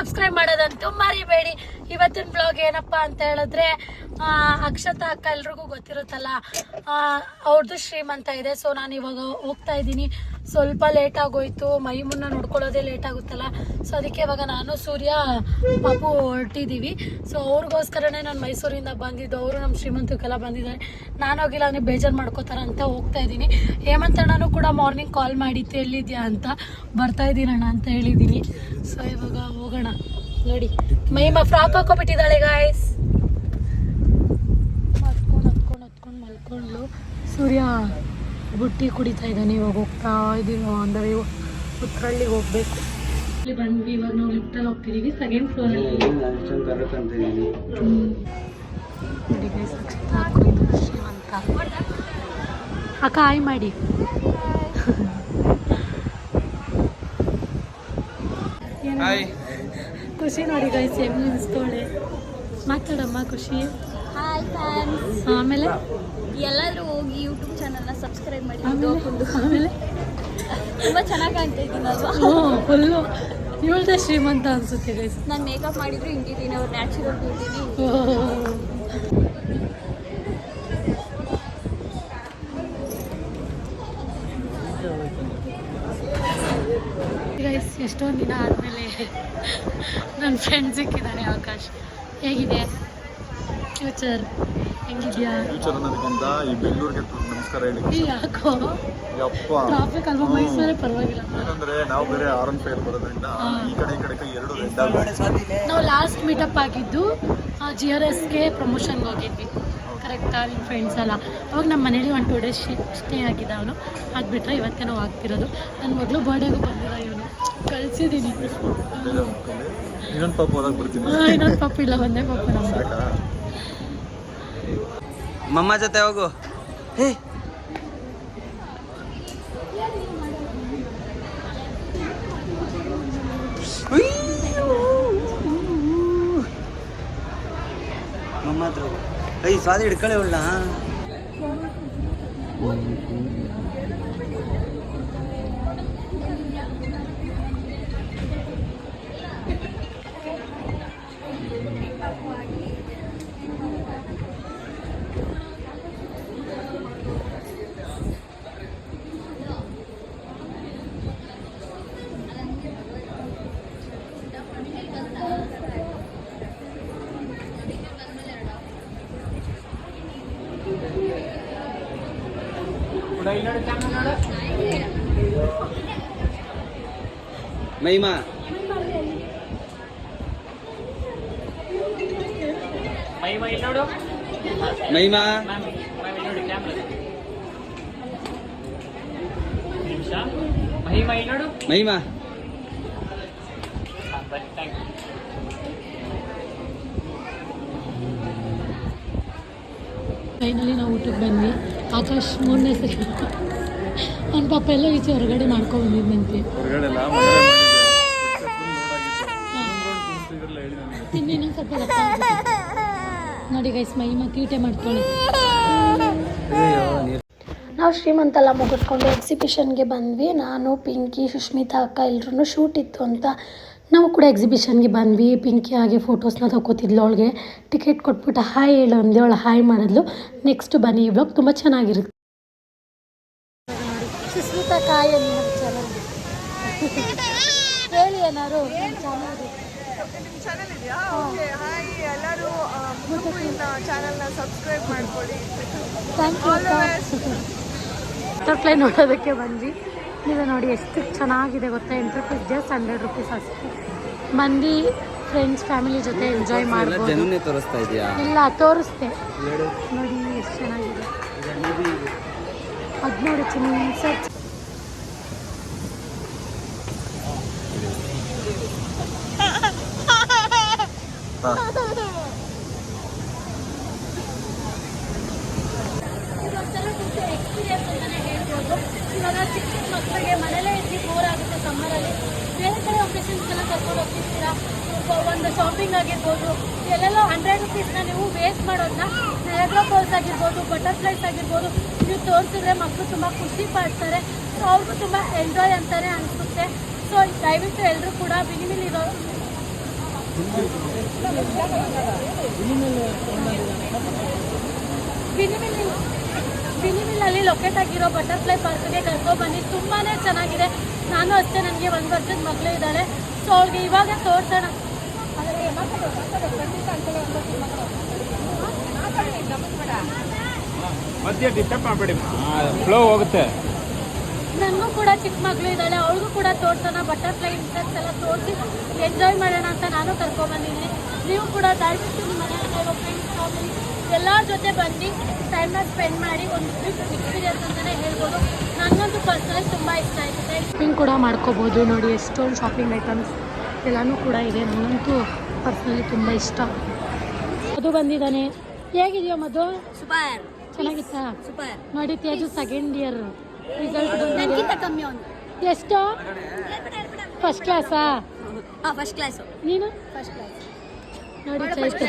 Subscribe ಮಾಡೋದಂತೂ ಮರಿಬೇಡಿ. ಇವತ್ತಿನ blog ಏನಪ್ಪ ಅಂತ ಹೇಳಿದ್ರೆ ಅಕ್ಷತಾ ಅಕ್ಕ ಎಲ್ರಿಗೂ ಗೊತ್ತಿರುತ್ತಲ್ಲ, ಅವ್ರದ್ದು ಶ್ರೀಮಂತ ಇದೆ. ಸೊ ನಾನು ಇವಾಗ ಹೋಗ್ತಾ ಇದ್ದೀನಿ. ಸ್ವಲ್ಪ ಲೇಟ್ ಆಗೋಯ್ತು, ಮೈ ಮುನ್ನ ನೋಡ್ಕೊಳ್ಳೋದೇ ಲೇಟ್ ಆಗುತ್ತಲ್ಲ. ಸೊ ಅದಕ್ಕೆ ಇವಾಗ ನಾನು ಸೂರ್ಯ ಪಾಪು ಹೊರಟಿದ್ದೀವಿ. ಸೊ ಅವ್ರಿಗೋಸ್ಕರನೇ ನಾನು ಮೈಸೂರಿಂದ ಬಂದಿದ್ದು. ಅವರು ನಮ್ಮ ಶ್ರೀಮಂತಕ್ಕೆಲ್ಲ ಬಂದಿದ್ದಾರೆ. ನಾನು ಹೋಗಿಲ್ಲ ಅಂದರೆ ಬೇಜಾರು ಮಾಡ್ಕೋತಾರೆ ಅಂತ ಹೋಗ್ತಾ ಇದ್ದೀನಿ. ಹೇಮಂತಣ್ಣನೂ ಕೂಡ ಮಾರ್ನಿಂಗ್ ಕಾಲ್ ಮಾಡಿತ್ತು ಎಲ್ಲಿದ್ಯಾ ಅಂತ, ಬರ್ತಾ ಇದ್ದೀನಣ್ಣ ಅಂತ ಹೇಳಿದ್ದೀನಿ. ಸೊ ಇವಾಗ ಹೋಗೋಣ. ನೋಡಿ ಮೈಮ ಫ್ರಾಕ್ ಹಾಕೋಬಿಟ್ಟಿದ್ದಾಳೆ ಗಾಯ್ಸ್. ಹತ್ಕೊಂಡು ಮಲ್ಕೊಂಡು ಸೂರ್ಯ ಬುಟ್ಟಿ ಕುಡಿತಾ ಇದ್ದಾನೆ. ಇವಾಗ ಹೋಗ್ತಾ ಇದ್ದೀವಿ ಅಂದರೆ ಉತ್ತರಳ್ಳಿಗೆ ಹೋಗ್ಬೇಕು. ಇಲ್ಲಿ ಬಂದ್ವಿ. ಇವಾಗ ನಾವು ಲಿಫ್ಟಲ್ಲಿ ಹೋಗ್ತಿದ್ದೀವಿ, ಸೆಕೆಂಡ್ ಫ್ಲೋರಲ್ಲಿ. ನೋಡಿ ಗೈಸ್, ಶ್ರೀಮಂತ ಅಕ್ಕ ಹಾಯ್ ಮಾಡಿ. ಖುಷಿ ನೋಡಿ ಗೈಸ್, ಹೆಂಗ್ ನಿಲ್ಸ್ಕೊಳ್ಳೆ. ಮಾತಾಡಮ್ಮ ಖುಷಿ. Hi fans. ಆಮೇಲೆ ಎಲ್ಲರೂ ಹೋಗಿ ಯೂಟ್ಯೂಬ್ ಚಾನಲ್ನ ಸಬ್ಸ್ಕ್ರೈಬ್ ಮಾಡಿ. ಆಮೇಲೆ ತುಂಬ ಚೆನ್ನಾಗಿ ಕಾಣ್ತಾ ಇದ್ದೀನಲ್ವಾ? ಫುಲ್ಲು ಇವಳ್ದೆ ಶ್ರೀಮಂತ ಅನ್ಸುತ್ತೆ ಗೈಸ್. ನಾನು ಮೇಕಪ್ ಮಾಡಿದ್ರು ಹಿಂಗಿದ್ದೀನಿ, ಅವ್ರು ನ್ಯಾಚುರಲ್ ಬ್ಯೂಟಿನಿ. ಗೈಸ್, ಎಷ್ಟೊಂದು ದಿನ ಆದಮೇಲೆ ನನ್ನ ಫ್ರೆಂಡ್ ಸಿಕ್ಕಿದ್ದಾನೆ ಆಕಾಶ್. ಹೇಗಿದೆ ಫ್ಯೂಚರ್? ಹೆಂಗಿದ್ಯಾ? ಫ್ಯೂಚರ್ ಅನ್ನೋದಕ್ಕಿಂತ ಈ ಬೆಂಗಳೂರಿಗೆ ನಮಸ್ಕಾರ ಹೇಳಿ. ಯಾಕೋ ಯಪ್ಪ ಟ್ರಾಫಿಕ್ ಅಲ್ವಾ? ಮೈಸೂರೇ ಪರವಾಗಿಲ್ಲ. ಏನಂದ್ರೆ ನಾವು ಬೇರೆ R15 ಬರೋದ್ರಿಂದ ಈ ಕಡೆ ಎರಡು ರೆಡ್ ಆಗುತ್ತೆ. ನಾವು ಲಾಸ್ಟ್ ಮೀಟಪ್ ಆಗಿದ್ದು GRSಗೆ ಪ್ರಮೋಷನ್ಗೆ ಹೋಗಿದ್ವಿ. ಕರೆಕ್ಟಾ? ನಿಮ್ಮ ಫ್ರೆಂಡ್ಸ್ ಎಲ್ಲ ಅವಾಗ ನಮ್ಮ ಮನೇಲಿ 1-2 ಡೇಸ್ ಸ್ಟೇ ಆಗಿದ್ದ ಅವನು. ಅದು ಬಿಟ್ಟರೆ ಇವತ್ತೇ ನಾವು ಆಗ್ತಿರೋದು. ನನ್ನ ಮಗಳು ಬರ್ಡೇಗೂ ಬಂದಿಲ್ಲ, ಇವನು ಕಳಿಸಿದ್ದೀನಿ. ಇನ್ನೊಂದು ಪಾಪ ಹೊರಗೆ ಬರ್ತೀನಿ. ಇನ್ನೊಂದು ಪಾಪ ಇಲ್ಲ, ಒಂದೇ ಪಾಪ ನಮ್ಮದು. ಮಮ್ಮ ಜೊತೆ ಹೋಗು. ಹೇ ಮಮ್ಮ ಹತ್ರ ಹೋಗು. ಸ್ವಾದಿ ಹಿಡ್ಕೊಳ್ಳಿ ಒಳ್ಳ. ಮೈಮಾ ಮೈಮಾ ಮೈಮಾ ಫೈನಲಿ ನಾವು ಊಟಕ್ಕೆ ಬಂದ್ವಿ. ಆಕಾಶ್ 3ನೇ ಸರಿ ನನ್ನ ಪಾಪ ಎಲ್ಲ ಈಚೆ ಹೊರಗಡೆ ಮಾಡ್ಕೊಂಡ್ಬಂದಿದ್ದಂತೆ. ಇನ್ನೇನು ಸ್ವಲ್ಪ ನೋಡಿ ಗೈಸ್, ಮೈಮ ತೀಟೆ ಮಾಡ್ಕೊಳ್ಳಿ. ನಾವು ಶ್ರೀಮಂತೆಲ್ಲ ಮುಗಿಸ್ಕೊಂಡು ಎಕ್ಸಿಬಿಷನ್ಗೆ ಬಂದ್ವಿ. ನಾನು, ಪಿಂಕಿ, ಸುಷ್ಮಿತಾ ಅಕ್ಕ ಎಲ್ಲರೂ ಶೂಟ್ ಇತ್ತು ಅಂತ ನಾವು ಕೂಡ ಎಕ್ಸಿಬಿಷನ್ಗೆ ಬಂದ್ವಿ. ಪಿಂಕಿ ಹಾಗೆ ಫೋಟೋಸ್ನ ತಗೋತಿದ್ಲು. ಅವಳಿಗೆ ಟಿಕೆಟ್ ಕೊಟ್ಬಿಟ್ಟು ಹಾಯ್ ಹೇಳು ಅಂದೆ. ಅವಳು ಹಾಯ್ ಮಾಡಿದ್ಲು. ನೆಕ್ಸ್ಟ್ ಬನ್ನಿ, ಈ ಬ್ಲಾಗ್ ತುಂಬ ಚೆನ್ನಾಗಿರುತ್ತೆ. ಸುಸ್ಮಿತಾ ಕಾಯಿ ನಿಮ್ಮ ಚಾನಲ್ ಹೇಳಿ ಏನಾರು. ಚಾನಲ್ ಇದೆಯಾ? ಓಕೆ, ಹಾಯ್ ಎಲ್ಲರೂ ಚಾನಲ್ನ ಸಬ್ಸ್ಕ್ರೈಬ್ ಮಾಡ್ಕೊಳ್ಳಿ. Thank you. ಬಟರ್ಫ್ಲೈ ನೋಡೋದಕ್ಕೆ ಬಂದ್ವಿ. ಇದು ನೋಡಿ ಎಷ್ಟು ಚೆನ್ನಾಗಿದೆ ಗೊತ್ತಾ. ಎಂಟ್ರಿ ಫೀಸ್ ಜಸ್ಟ್ 100 ರೂಪೀಸ್ ಅಷ್ಟೇ. ಮಂದಿ ಫ್ರೆಂಡ್ಸ್ ಫ್ಯಾಮಿಲಿ ಜೊತೆ ಎಂಜಾಯ್ ಮಾಡ್ಬೋದು. ತೋರಿಸ್ತಾ ಇದೆಯಾ? ಇಲ್ಲ, ತೋರಿಸ್ದೆ ನೋಡಿ ಎಷ್ಟು ಚೆನ್ನಾಗಿದೆ. ಅದು ನೋಡಿ ಚಿನ್ನ ಎಕ್ಸ್ಪೀರಿಯನ್ಸ್ ಅಂತಲೇ ಹೇಳ್ಬೋದು. ಇವಾಗ ಚಿಕ್ಕ ಮಕ್ಕಳಿಗೆ ಮನೇಲೇ ಇದ್ದು ಬೋರ್ ಆಗುತ್ತೆ ಸಮ್ಮರಲ್ಲಿ. ಬೇರೆ ಕಡೆ ಒಕೇಶನ್ಸ್ಗೆಲ್ಲ ಕರ್ಕೊಂಡು ಹೋಗ್ತಿರ್ತೀರಾ, ಒಂದು ಶಾಪಿಂಗ್ ಆಗಿರ್ಬೋದು, ಎಲ್ಲೆಲ್ಲೋ 100 ರೂಪೀಸ್ನ ನೀವು ವೇಸ್ಟ್ ಮಾಡೋದನ್ನ ನಯಾಗ್ರಾ ಫಾಲ್ಸ್ ಆಗಿರ್ಬೋದು, ಬಟರ್ಫ್ಲೈಸ್ ಆಗಿರ್ಬೋದು ನೀವು ತೋರಿಸಿದ್ರೆ ಮಕ್ಕಳು ತುಂಬ ಖುಷಿ ಪಡ್ತಾರೆ. ಸೊ ಅವ್ರಿಗೂ ತುಂಬ ಎಂಜಾಯ್ ಅಂತಾನೆ ಅನಿಸುತ್ತೆ. ಸೊ ದಯವಿಟ್ಟು ಎಲ್ಲರೂ ಕೂಡ ಬಿನಿಮಿಲಿರೋ ಬಿನಿಮಿಲ್ಲಲ್ಲಿ ಲೊಕೇಟ್ ಆಗಿರೋ ಬಟರ್ಫ್ಲೈ ಪಾರ್ಕ್ಗೆ ಕರ್ಕೊಬನ್ನಿ. ತುಂಬಾ ಚೆನ್ನಾಗಿದೆ. ನಾನು ಅಷ್ಟೇ, ನನಗೆ 1 ವರ್ಷದ ಮಗಳು ಇದ್ದಾಳೆ. ಸೊ ಅವ್ಳಿಗೆ ಇವಾಗ ತೋರ್ಸೋಣ. ಮಧ್ಯ ಡಿಸ್ಟರ್ಬ್ ಮಾಡಬೇಡಿ, ಫ್ಲೋ ಹೋಗುತ್ತೆ. ನನಗೂ ಕೂಡ ಚಿಕ್ಕ ಮಗಳು ಇದ್ದಾಳೆ, ಅವಳಿಗೂ ಕೂಡ ತೋರ್ಸೋಣ. ಬಟರ್ಫ್ಲೈ ಇನ್ಸೆಕ್ಟ್ಸ್ ಎಲ್ಲ ತೋರಿಸಿ ಎಂಜಾಯ್ ಮಾಡೋಣ ಅಂತ ನಾನು ಕರ್ಕೊಂಬಂದಿದ್ದೀನಿ. ನೀವು ಕೂಡ ದಯವಿಟ್ಟು ನಿಮ್ಮ ಮನೆಯಲ್ಲಿರೋ ಫ್ರೆಂಡ್ಸ್ ಫ್ಯಾಮಿಲಿ ಎಲ್ಲರ ಜೊತೆ ಬನ್ನಿ, ಟೈಮ್ನ ಸ್ಪೆಂಡ್ ಮಾಡಿ. ಒಂದು ಟ್ರಿಪ್ ಎಕ್ಸ್ಪೀರಿಯನ್ಸ್ ಅಂತಲೇ ಹೇಳ್ಬೋದು. ನನಗಂತೂ ಪರ್ಸನಲಿ ತುಂಬ ಇಷ್ಟ ಆಯಿತು. ಶಾಪಿಂಗ್ ಕೂಡ ಮಾಡ್ಕೋಬೋದು. ನೋಡಿ ಎಷ್ಟೊಂದು ಶಾಪಿಂಗ್ ಐಟಮ್ಸ್ ಎಲ್ಲನೂ ಕೂಡ ಇದೆ. ನನಗಂತೂ ಪರ್ಸನಲಿ ತುಂಬ ಇಷ್ಟ. ಅದು ಬಂದಿದ್ದಾನೆ. ಹೇಗಿದೆಯೋ ಮಧು? ಸೂಪರ್ ಚೆನ್ನಾಗಿತ್ತಾ? ಸೂಪರ್. ನೋಡಿ ತೇಜು ಸೆಕೆಂಡ್ ಇಯರ್ ರಿಸಲ್ಟ್ ನನಗಿಂತ ಕಮ್ಮಿ ಅವನು. ಎಷ್ಟು? ಫಸ್ಟ್ ಕ್ಲಾಸಾ? First class. ನೀನು? First class. ನೋಡಿ ಚೈತ್ರ